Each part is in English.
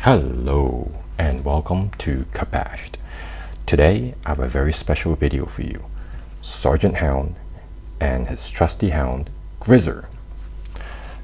Hello and welcome to Kapashed. Today I have a very special video for you. Sergeant Hound and his trusty hound Grizzer.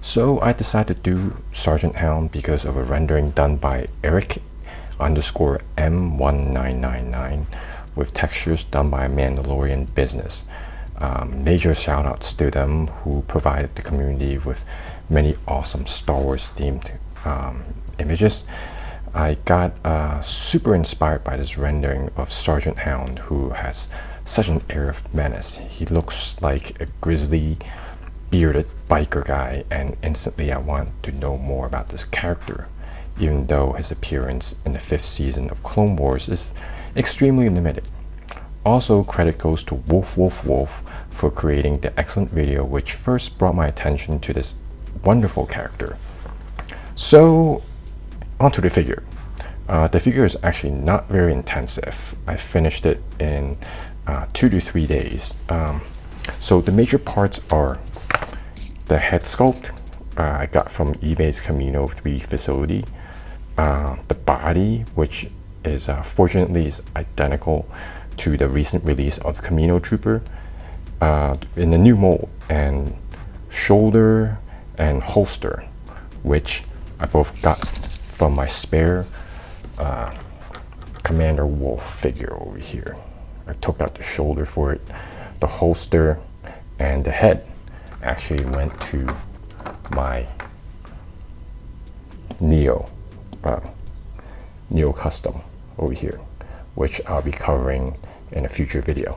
So I decided to do Sergeant Hound because of a rendering done by Eric_M1999 with textures done by Mandalorian Business. Major shout outs to them who provided the community with many awesome Star Wars themed images. I got super inspired by this rendering of Sergeant Hound, who has such an air of menace. He looks like a grizzly bearded biker guy, and instantly I want to know more about this character, even though his appearance in the 5th season of Clone Wars is extremely limited. Also, credit goes to Woofwoofwolffe for creating the excellent video which first brought my attention to this wonderful character. So onto the figure. The figure is actually not very intensive. I finished it in 2 to 3 days. So the major parts are the head sculpt I got from eBay's Camino 3D facility, the body, which is fortunately is identical to the recent release of Camino Trooper in the new mold, and shoulder and holster, which I both got from my spare Commander Wolf figure over here. I took out the shoulder for it. The holster and the head actually went to my Neo custom over here, which I'll be covering in a future video.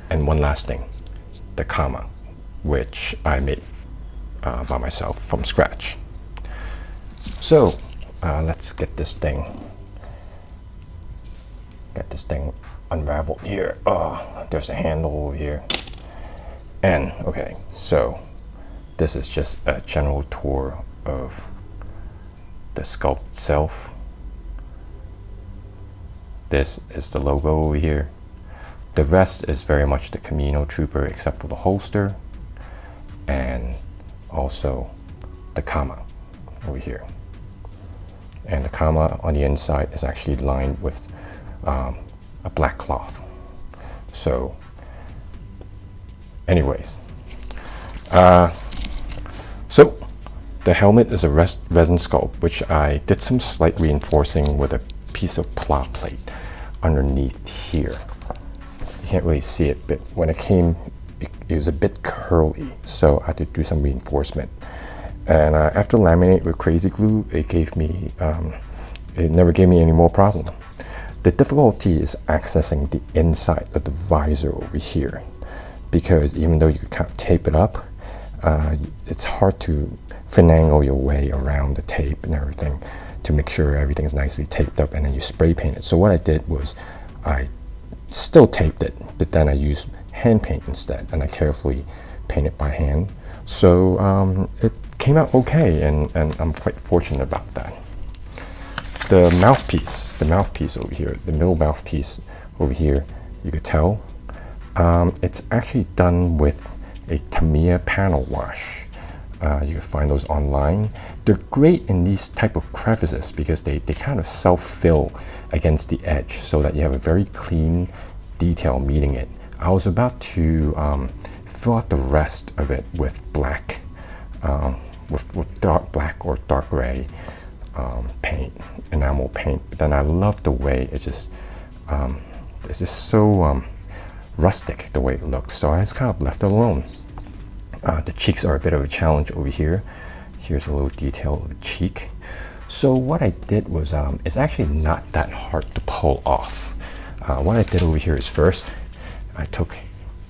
And one last thing, the comma, which I made by myself from scratch. So let's get this thing unraveled here. There's a handle over here. And okay, so this is just a general tour of the sculpt itself. This is the logo over here. The rest is very much the Camino Trooper except for the holster and also the comma over here. And the comma on the inside is actually lined with a black cloth. So anyways, so the helmet is a resin sculpt, which I did some slight reinforcing with a piece of plot plate underneath here. You can't really see it, but when it came, it was a bit curly, so I had to do some reinforcement. And after laminate with crazy glue, it never gave me any more problem. The difficulty is accessing the inside of the visor over here, because even though you can kind of tape it up, it's hard to finagle your way around the tape and everything to make sure everything's nicely taped up, and then you spray paint it. So what I did was I still taped it, but then I used hand paint instead, and I carefully painted by hand. So it came out okay, and I'm quite fortunate about that. The mouthpiece over here, the middle mouthpiece over here, you could tell it's actually done with a Tamiya panel wash. You can find those online. They're great in these type of crevices because they kind of self-fill against the edge so that you have a very clean detail meeting it. I was about to fill out the rest of it with black, with dark black or dark gray paint, enamel paint. But then I love the way it's just so rustic the way it looks. So I just kind of left it alone. The cheeks are a bit of a challenge over here. Here's a little detail of the cheek. So what I did was, it's actually not that hard to pull off. What I did over here is first, I took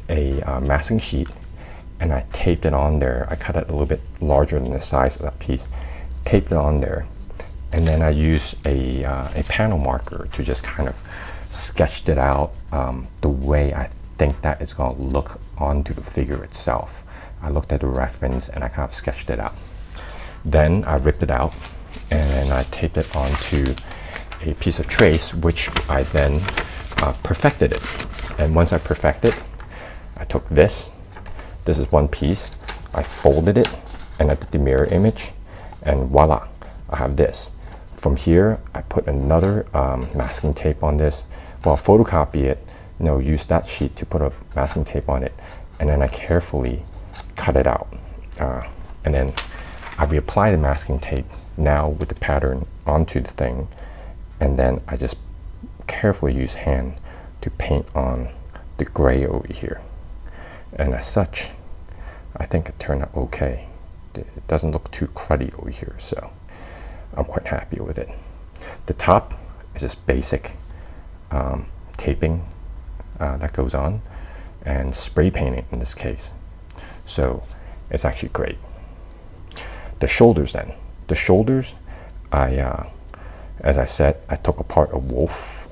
a masking sheet and I taped it on there. I cut it a little bit larger than the size of that piece, taped it on there, and then I used a panel marker to just kind of sketched it out the way I think that it's going to look onto the figure itself. I looked at the reference and I kind of sketched it out. Then I ripped it out and then I taped it onto a piece of trace, which I then perfected it. And once I perfected, I took this is one piece, I folded it and I did the mirror image, and voila, I have this. from here, I put another masking tape on this. Well, photocopy it, use that sheet to put a masking tape on it, and then I carefully cut it out. And then I reapply the masking tape now with the pattern onto the thing, and then I just carefully use hand to paint on the gray over here. And as such, I think it turned out okay. It doesn't look too cruddy over here, so I'm quite happy with it. The top is just basic taping that goes on, and spray painting in this case. So it's actually great. The shoulders then. The shoulders, as I said, I took apart a Wolf,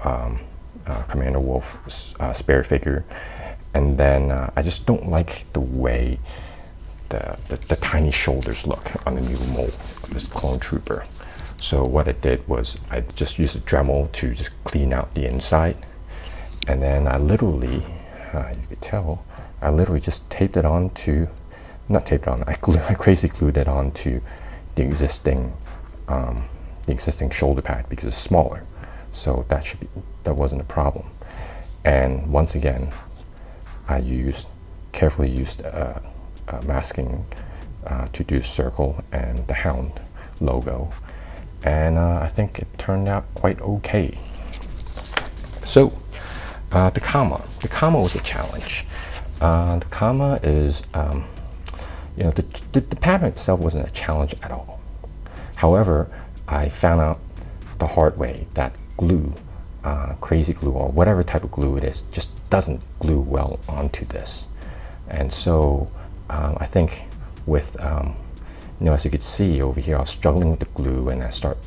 Commander Wolf spare figure, and then I just don't like the way the tiny shoulders look on the new mold of this clone trooper. So what I did was I just used a Dremel to just clean out the inside, and then I literally, you could tell, I literally just taped it on to, not taped it on, I crazy glued it onto the existing shoulder pad because it's smaller. So that wasn't a problem. And once again, I carefully used masking to do circle and the Hound logo, and I think it turned out quite okay. So the comma was a challenge. The comma is, the pattern itself wasn't a challenge at all. However, I found out the hard way that glue, crazy glue or whatever type of glue it is, just doesn't glue well onto this. And so I think with, as you could see over here, I was struggling with the glue and I start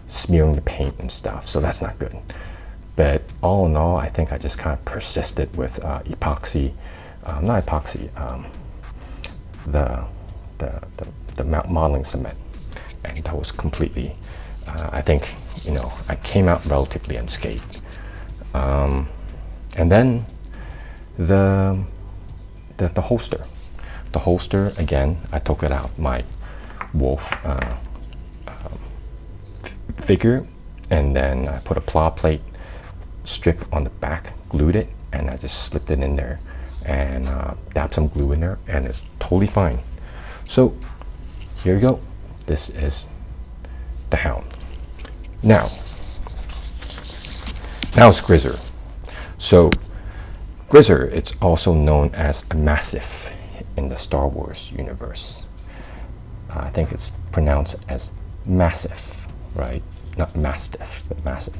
smearing the paint and stuff, so that's not good. But all in all, I think I just kind of persisted with epoxy, not epoxy, the modeling cement, and that was completely, I think, I came out relatively unscathed. And then the holster. The holster, again, I took it out of my Wolf figure, and then I put a plow plate strip on the back, glued it, and I just slipped it in there and dabbed some glue in there, and it's totally fine. So here you go. This is the Hound. Now it's Grizzer. So Grizzer, it's also known as a Massiff in the Star Wars universe. I think it's pronounced as Massiff, right? Not Mastiff, but Massiff.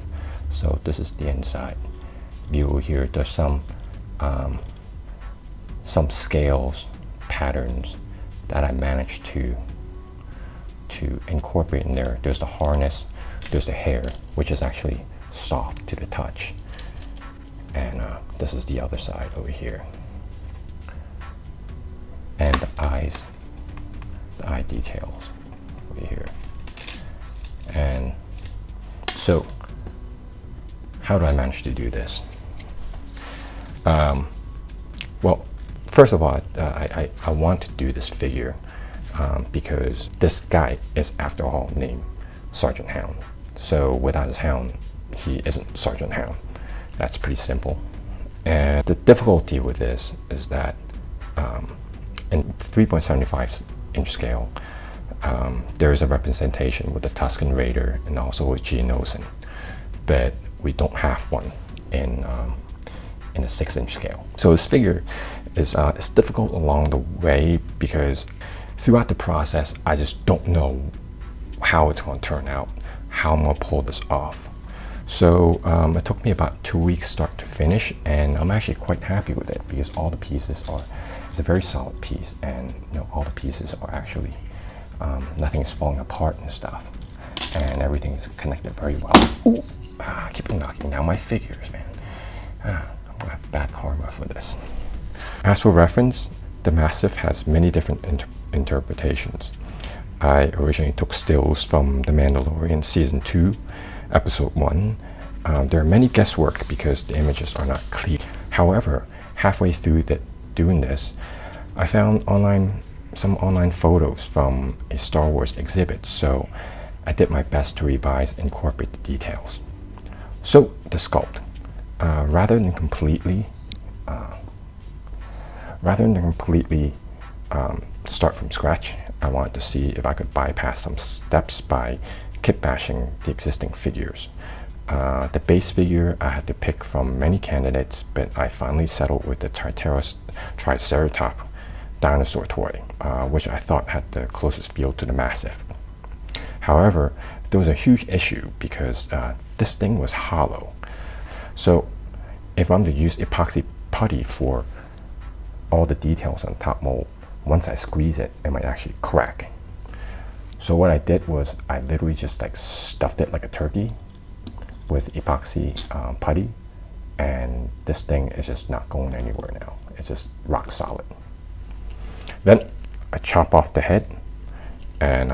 So this is the inside view here. There's some scales, patterns that I managed to incorporate in there. There's the harness, there's the hair, which is actually soft to the touch. And this is the other side over here. And the eyes, the eye details over here. And so, how do I manage to do this? Well, first of all, I want to do this figure because this guy is, after all, named Sergeant Hound. So without his hound, he isn't Sergeant Hound. That's pretty simple. And the difficulty with this is that in 3.75 inch scale, there is a representation with the Tusken Raider and also with Geonosian, but we don't have one in a 6-inch scale. So this figure is difficult along the way because throughout the process, I just don't know how it's going to turn out, how I'm going to pull this off. So it took me about 2 weeks start to finish, and I'm actually quite happy with it because all the pieces it's a very solid piece, and all the pieces are actually, nothing is falling apart and stuff, and everything is connected very well. Ooh, I keep knocking down my figures, man. I'm gonna have bad karma for this. As for reference, the Massiff has many different interpretations. I originally took stills from The Mandalorian Season 2, Episode 1. There are many guesswork because the images are not clear. However, halfway through doing this, I found some online photos from a Star Wars exhibit. So I did my best to revise and incorporate the details. So the sculpt, rather than completely start from scratch, I wanted to see if I could bypass some steps by kit bashing the existing figures. The base figure I had to pick from many candidates, but I finally settled with the Triceratops dinosaur toy, which I thought had the closest feel to the Massiff. However, there was a huge issue because this thing was hollow. So if I'm to use epoxy putty for all the details on top mold, once I squeeze it, it might actually crack. So what I did was I literally just like stuffed it like a turkey with epoxy putty, and this thing is just not going anywhere now. It's just rock solid. Then I chop off the head and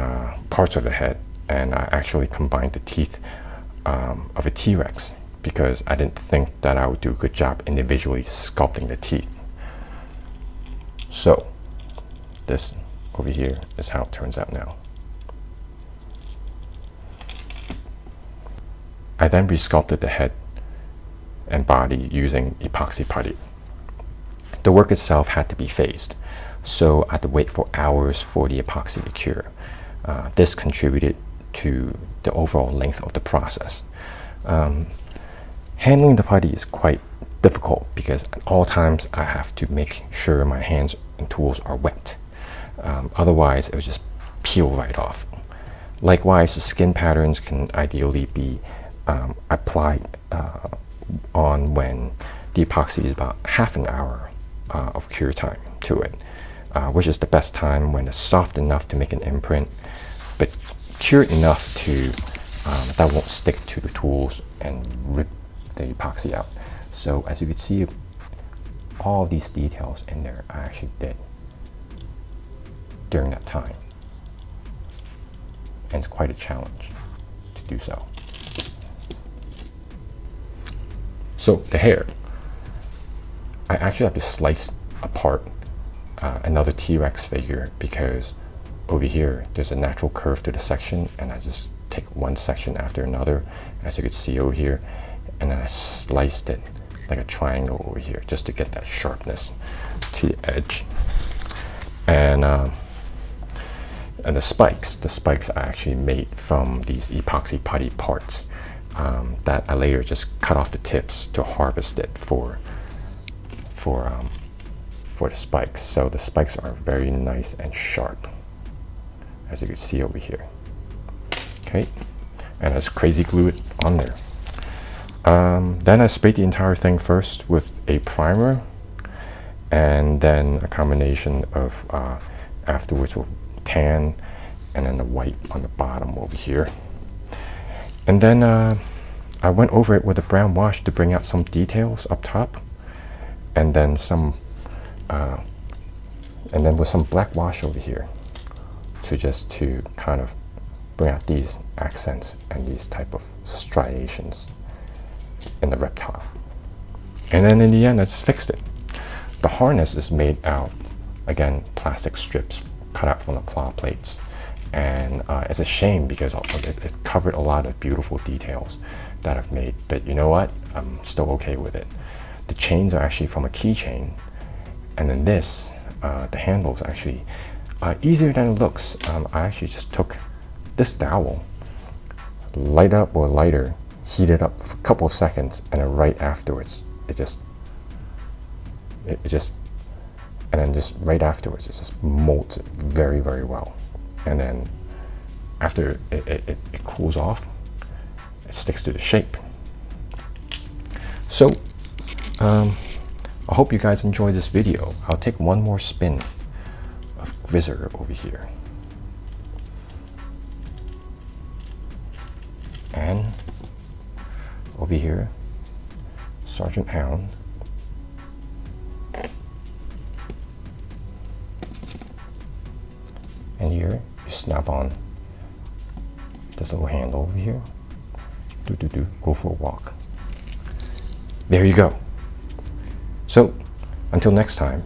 parts of the head, and I actually combined the teeth of a T-Rex because I didn't think that I would do a good job individually sculpting the teeth. So this over here is how it turns out now. I then resculpted the head and body using epoxy putty. The work itself had to be phased, so I had to wait for hours for the epoxy to cure. This contributed to the overall length of the process. Handling the putty is quite difficult because at all times I have to make sure my hands and tools are wet. Otherwise, it will just peel right off. Likewise, the skin patterns can ideally be applied on when the epoxy is about half an hour of cure time to it, which is the best time when it's soft enough to make an imprint, but cured enough to that won't stick to the tools and rip the epoxy out. So as you can see, all of these details in there I actually did during that time, and it's quite a challenge to do so. So the hair, I actually have to slice apart another T-Rex figure because over here there's a natural curve to the section, and I just take one section after another, as you can see over here, and then I sliced it like a triangle over here just to get that sharpness to the edge. And the spikes I actually made from these epoxy putty parts that I later just cut off the tips to harvest it for the spikes. So the spikes are very nice and sharp, as you can see over here. Okay, and I just crazy glue it on there. Then I sprayed the entire thing first with a primer, and then a combination of afterwards with tan, and then the white on the bottom over here. And then I went over it with a brown wash to bring out some details up top, and then with some black wash over here to kind of bring out these accents and these type of striations in the reptile. And then in the end, I just fixed it. The harness is made out, again, plastic strips cut out from the claw plates, and it's a shame because it covered a lot of beautiful details that I've made, but you know what, I'm still okay with it. The chains are actually from a keychain, and then this, the handles actually easier than it looks. I actually just took this dowel, light up or lighter, heat it up for a couple of seconds, and then right afterwards it just right afterwards it just molds it very, very well. And then after it cools off, it sticks to the shape. So I hope you guys enjoy this video. I'll take one more spin of Grizzer over here, and over here Sergeant Hound, and here you snap on this little handle over here, go for a walk. There you go. So until next time,